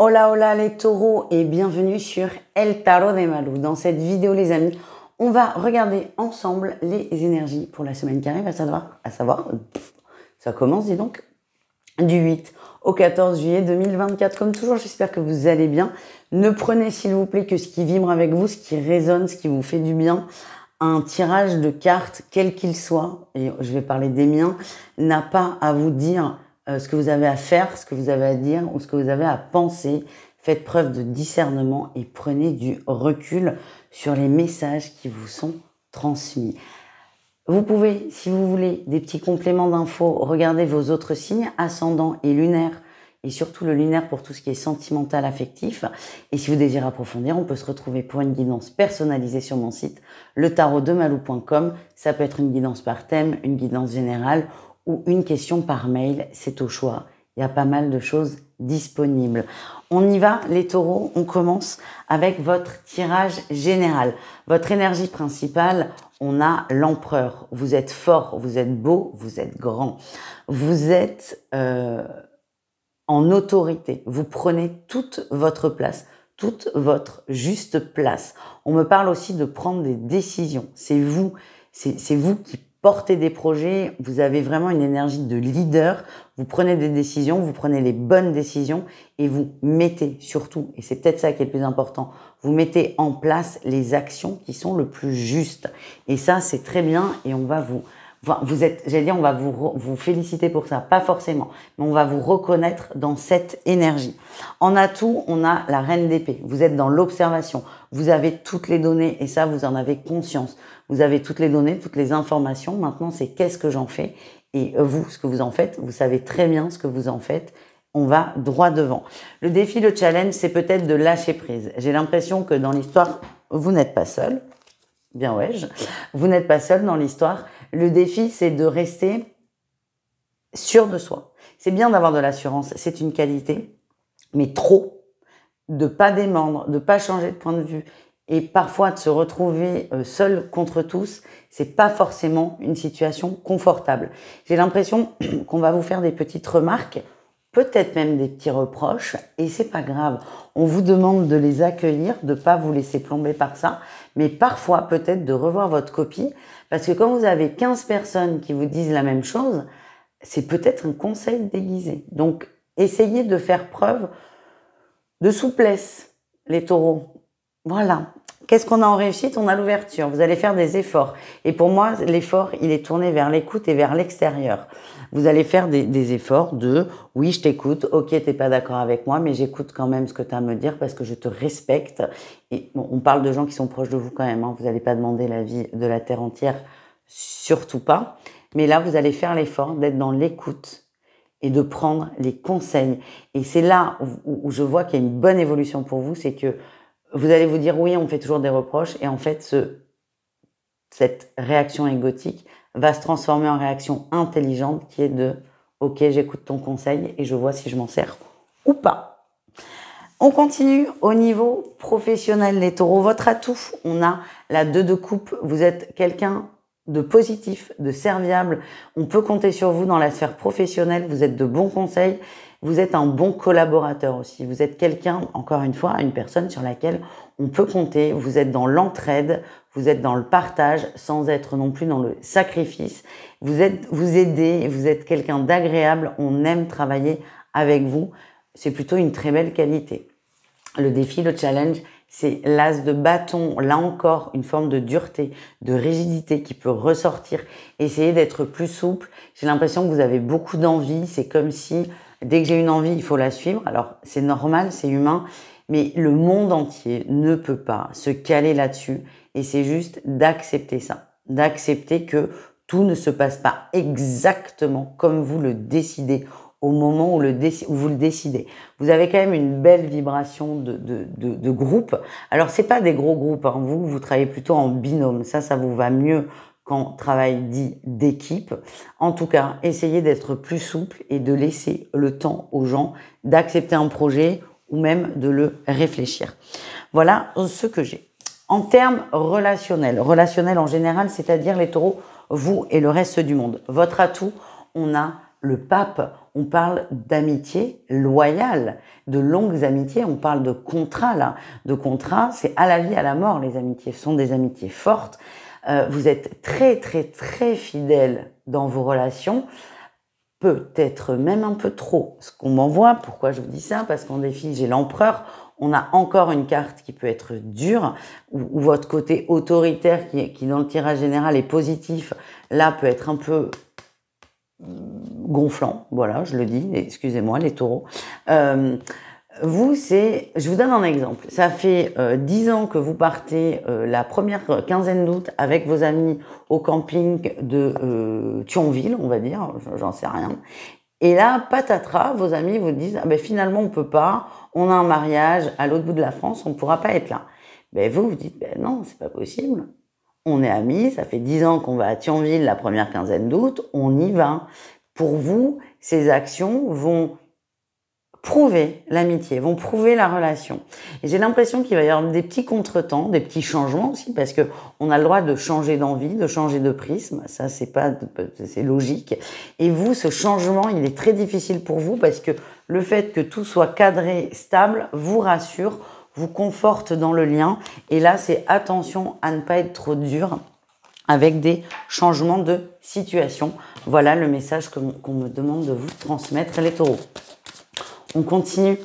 Hola hola les taureaux et bienvenue sur El Tarot de Malou. Dans cette vidéo les amis, on va regarder ensemble les énergies pour la semaine qui arrive, à savoir, ça commence dis donc, du 8 au 14 juillet 2024. Comme toujours, j'espère que vous allez bien. Ne prenez s'il vous plaît que ce qui vibre avec vous, ce qui résonne, ce qui vous fait du bien. Un tirage de cartes, quel qu'il soit, et je vais parler des miens, n'a pas à vous dire ce que vous avez à faire, ce que vous avez à dire ou ce que vous avez à penser. Faites preuve de discernement et prenez du recul sur les messages qui vous sont transmis. Vous pouvez, si vous voulez, des petits compléments d'infos, regarder vos autres signes, ascendant et lunaire, et surtout le lunaire pour tout ce qui est sentimental, affectif. Et si vous désirez approfondir, on peut se retrouver pour une guidance personnalisée sur mon site, letarotdemalou.com. Ça peut être une guidance par thème, une guidance générale ou une question par mail, c'est au choix. Il y a pas mal de choses disponibles. On y va, les taureaux, on commence avec votre tirage général. Votre énergie principale, on a l'empereur. Vous êtes fort, vous êtes beau, vous êtes grand. Vous êtes en autorité. Vous prenez toute votre place, toute votre juste place. On me parle aussi de prendre des décisions. C'est vous qui portez des projets, vous avez vraiment une énergie de leader, vous prenez des décisions, vous prenez les bonnes décisions et vous mettez surtout, et c'est peut-être ça qui est le plus important, vous mettez en place les actions qui sont le plus justes. Et ça, c'est très bien et on va on va vous féliciter pour ça, pas forcément, mais on va vous reconnaître dans cette énergie. En atout, on a la reine d'épée. Vous êtes dans l'observation. Vous avez toutes les données et ça, vous en avez conscience. Vous avez toutes les données, toutes les informations. Maintenant, c'est qu'est-ce que j'en fais? Et vous, ce que vous en faites, vous savez très bien ce que vous en faites. On va droit devant. Le défi, le challenge, c'est peut-être de lâcher prise. J'ai l'impression que dans l'histoire, vous n'êtes pas seul. Bien ouais, vous n'êtes pas seul dans l'histoire. Le défi, c'est de rester sûr de soi. C'est bien d'avoir de l'assurance, c'est une qualité, mais trop, de pas démordre, de pas changer de point de vue et parfois de se retrouver seul contre tous, c'est pas forcément une situation confortable. J'ai l'impression qu'on va vous faire des petites remarques, peut-être même des petits reproches, et c'est pas grave. On vous demande de les accueillir, de pas vous laisser plomber par ça, mais parfois peut-être de revoir votre copie, parce que quand vous avez 15 personnes qui vous disent la même chose, c'est peut-être un conseil déguisé. Donc, essayez de faire preuve de souplesse, les taureaux. Voilà. Qu'est-ce qu'on a en réussite? On a l'ouverture. Vous allez faire des efforts. Et pour moi, l'effort, il est tourné vers l'écoute et vers l'extérieur. Vous allez faire des efforts de « oui, je t'écoute, ok, t'es pas d'accord avec moi, mais j'écoute quand même ce que tu as à me dire parce que je te respecte. » Et bon, on parle de gens qui sont proches de vous quand même. Hein. Vous n'allez pas demander l'avis de la terre entière, surtout pas. Mais là, vous allez faire l'effort d'être dans l'écoute et de prendre les conseils. Et c'est là où je vois qu'il y a une bonne évolution pour vous, c'est que vous allez vous dire oui, on me fait toujours des reproches et en fait, cette réaction égotique va se transformer en réaction intelligente qui est de ok, j'écoute ton conseil et je vois si je m'en sers ou pas. On continue au niveau professionnel, les taureaux. Votre atout, on a la 2 de coupe. Vous êtes quelqu'un de positif, de serviable. On peut compter sur vous dans la sphère professionnelle. Vous êtes de bons conseils. Vous êtes un bon collaborateur aussi. Vous êtes quelqu'un, encore une fois, une personne sur laquelle on peut compter. Vous êtes dans l'entraide, vous êtes dans le partage, sans être non plus dans le sacrifice. Vous aidez, vous êtes quelqu'un d'agréable. On aime travailler avec vous. C'est plutôt une très belle qualité. Le défi, le challenge, c'est l'as de bâton. Là encore, une forme de dureté, de rigidité qui peut ressortir. Essayez d'être plus souple. J'ai l'impression que vous avez beaucoup d'envie. C'est comme si dès que j'ai une envie, il faut la suivre. Alors, c'est normal, c'est humain, mais le monde entier ne peut pas se caler là-dessus. Et c'est juste d'accepter ça, d'accepter que tout ne se passe pas exactement comme vous le décidez au moment où vous le décidez. Vous avez quand même une belle vibration de groupe. Alors, c'est pas des gros groupes, hein. Vous travaillez plutôt en binôme. Ça vous va mieux quand travail dit d'équipe. En tout cas, essayez d'être plus souple et de laisser le temps aux gens d'accepter un projet ou même de le réfléchir. Voilà ce que j'ai. En termes relationnels en général, c'est-à-dire les taureaux, vous et le reste du monde. Votre atout, on a le pape, on parle d'amitié loyale, de longues amitiés, on parle de contrats là. De contrats, c'est à la vie, à la mort, les amitiés. Ce sont des amitiés fortes. Vous êtes très, très, très fidèles dans vos relations. Peut-être même un peu trop. Ce qu'on m'envoie, pourquoi je vous dis ça? Parce qu'en défi, j'ai l'empereur. On a encore une carte qui peut être dure, ou votre côté autoritaire qui dans le tirage général est positif, là peut être un peu gonflant, voilà, je le dis, excusez-moi les taureaux. Je vous donne un exemple, ça fait 10 ans que vous partez la première quinzaine d'août avec vos amis au camping de Thionville, on va dire, j'en sais rien. Et là, patatras, vos amis vous disent, ah ben finalement on peut pas, on a un mariage à l'autre bout de la France, on ne pourra pas être là. Ben vous dites, ben non, c'est pas possible. On est amis, ça fait 10 ans qu'on va à Thionville la première quinzaine d'août, on y va. Pour vous, ces actions vont prouver l'amitié, vont prouver la relation. Et j'ai l'impression qu'il va y avoir des petits contretemps, des petits changements aussi, parce que on a le droit de changer d'envie, de changer de prisme. Ça, c'est logique. Et vous, ce changement, il est très difficile pour vous parce que le fait que tout soit cadré, stable, vous rassure, vous conforte dans le lien. Et là, c'est attention à ne pas être trop dur avec des changements de situation. Voilà le message qu'on me demande de vous transmettre, les taureaux. On continue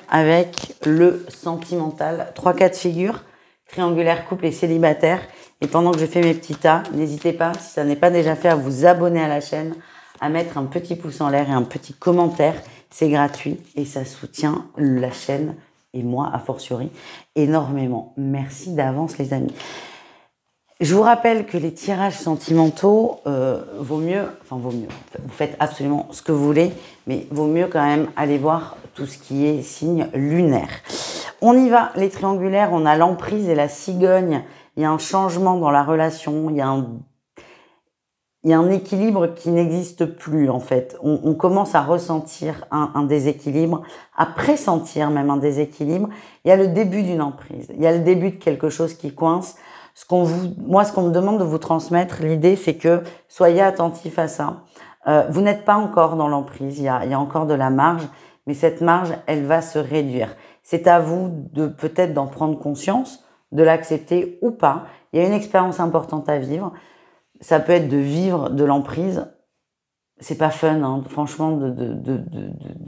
avec le sentimental. 3 cas de figure, triangulaire, couple et célibataire. Et pendant que je fais mes petits tas, n'hésitez pas, si ça n'est pas déjà fait, à vous abonner à la chaîne, à mettre un petit pouce en l'air et un petit commentaire. C'est gratuit et ça soutient la chaîne et moi, a fortiori, énormément. Merci d'avance, les amis. Je vous rappelle que les tirages sentimentaux, vaut mieux, vous faites absolument ce que vous voulez, mais vaut mieux quand même aller voir tout ce qui est signe lunaire. On y va, les triangulaires, on a l'emprise et la cigogne, il y a un changement dans la relation, il y a un équilibre qui n'existe plus en fait. On commence à ressentir un déséquilibre, à pressentir même un déséquilibre. Il y a le début d'une emprise, il y a le début de quelque chose qui coince. Moi, ce qu'on me demande de vous transmettre, l'idée, c'est que soyez attentifs à ça. Vous n'êtes pas encore dans l'emprise, il y a encore de la marge, mais cette marge, elle va se réduire. C'est à vous de peut-être d'en prendre conscience, de l'accepter ou pas. Il y a une expérience importante à vivre. Ça peut être de vivre de l'emprise. C'est pas fun, hein. Franchement,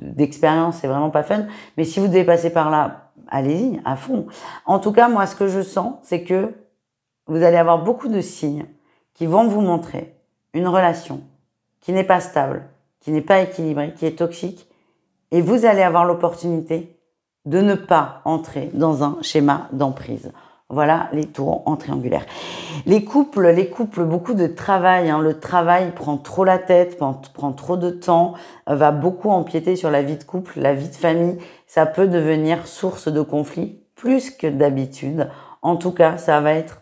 d'expérience, c'est vraiment pas fun. Mais si vous devez passer par là, allez-y, à fond. En tout cas, moi, ce que je sens, c'est que vous allez avoir beaucoup de signes qui vont vous montrer une relation qui n'est pas stable, qui n'est pas équilibrée, qui est toxique. Et vous allez avoir l'opportunité de ne pas entrer dans un schéma d'emprise. Voilà les taureaux en triangulaire. Les couples, beaucoup de travail. Hein. Le travail prend trop la tête, prend trop de temps, va beaucoup empiéter sur la vie de couple, la vie de famille. Ça peut devenir source de conflit plus que d'habitude. En tout cas, ça va être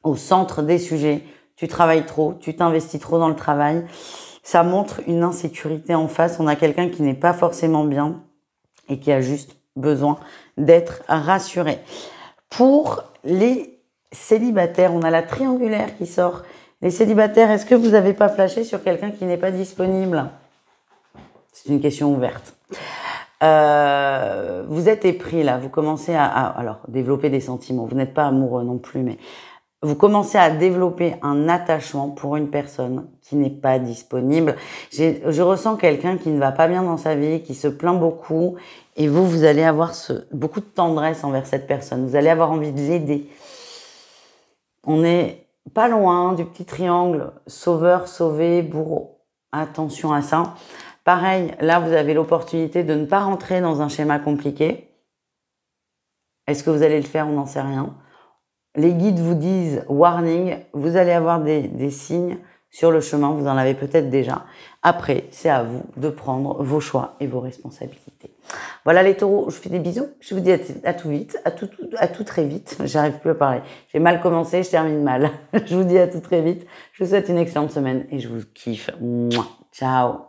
au centre des sujets. Tu travailles trop, tu t'investis trop dans le travail. Ça montre une insécurité en face. On a quelqu'un qui n'est pas forcément bien et qui a juste besoin d'être rassuré. Pour les célibataires, on a la triangulaire qui sort. Les célibataires, est-ce que vous n'avez pas flashé sur quelqu'un qui n'est pas disponible? C'est une question ouverte. Vous êtes épris là, vous commencez alors développer des sentiments. Vous n'êtes pas amoureux non plus, mais vous commencez à développer un attachement pour une personne qui n'est pas disponible. Je ressens quelqu'un qui ne va pas bien dans sa vie, qui se plaint beaucoup, et vous allez avoir beaucoup de tendresse envers cette personne. Vous allez avoir envie de l'aider. On n'est pas loin du petit triangle sauveur, sauvé, bourreau. Attention à ça. Pareil, là, vous avez l'opportunité de ne pas rentrer dans un schéma compliqué. Est-ce que vous allez le faire? On n'en sait rien. Les guides vous disent warning, vous allez avoir des signes sur le chemin, vous en avez peut-être déjà. Après, c'est à vous de prendre vos choix et vos responsabilités. Voilà les taureaux, je vous fais des bisous. Je vous dis à tout vite, à tout très vite. J'arrive plus à parler. J'ai mal commencé, je termine mal. Je vous dis à tout très vite. Je vous souhaite une excellente semaine et je vous kiffe. Mouah. Ciao.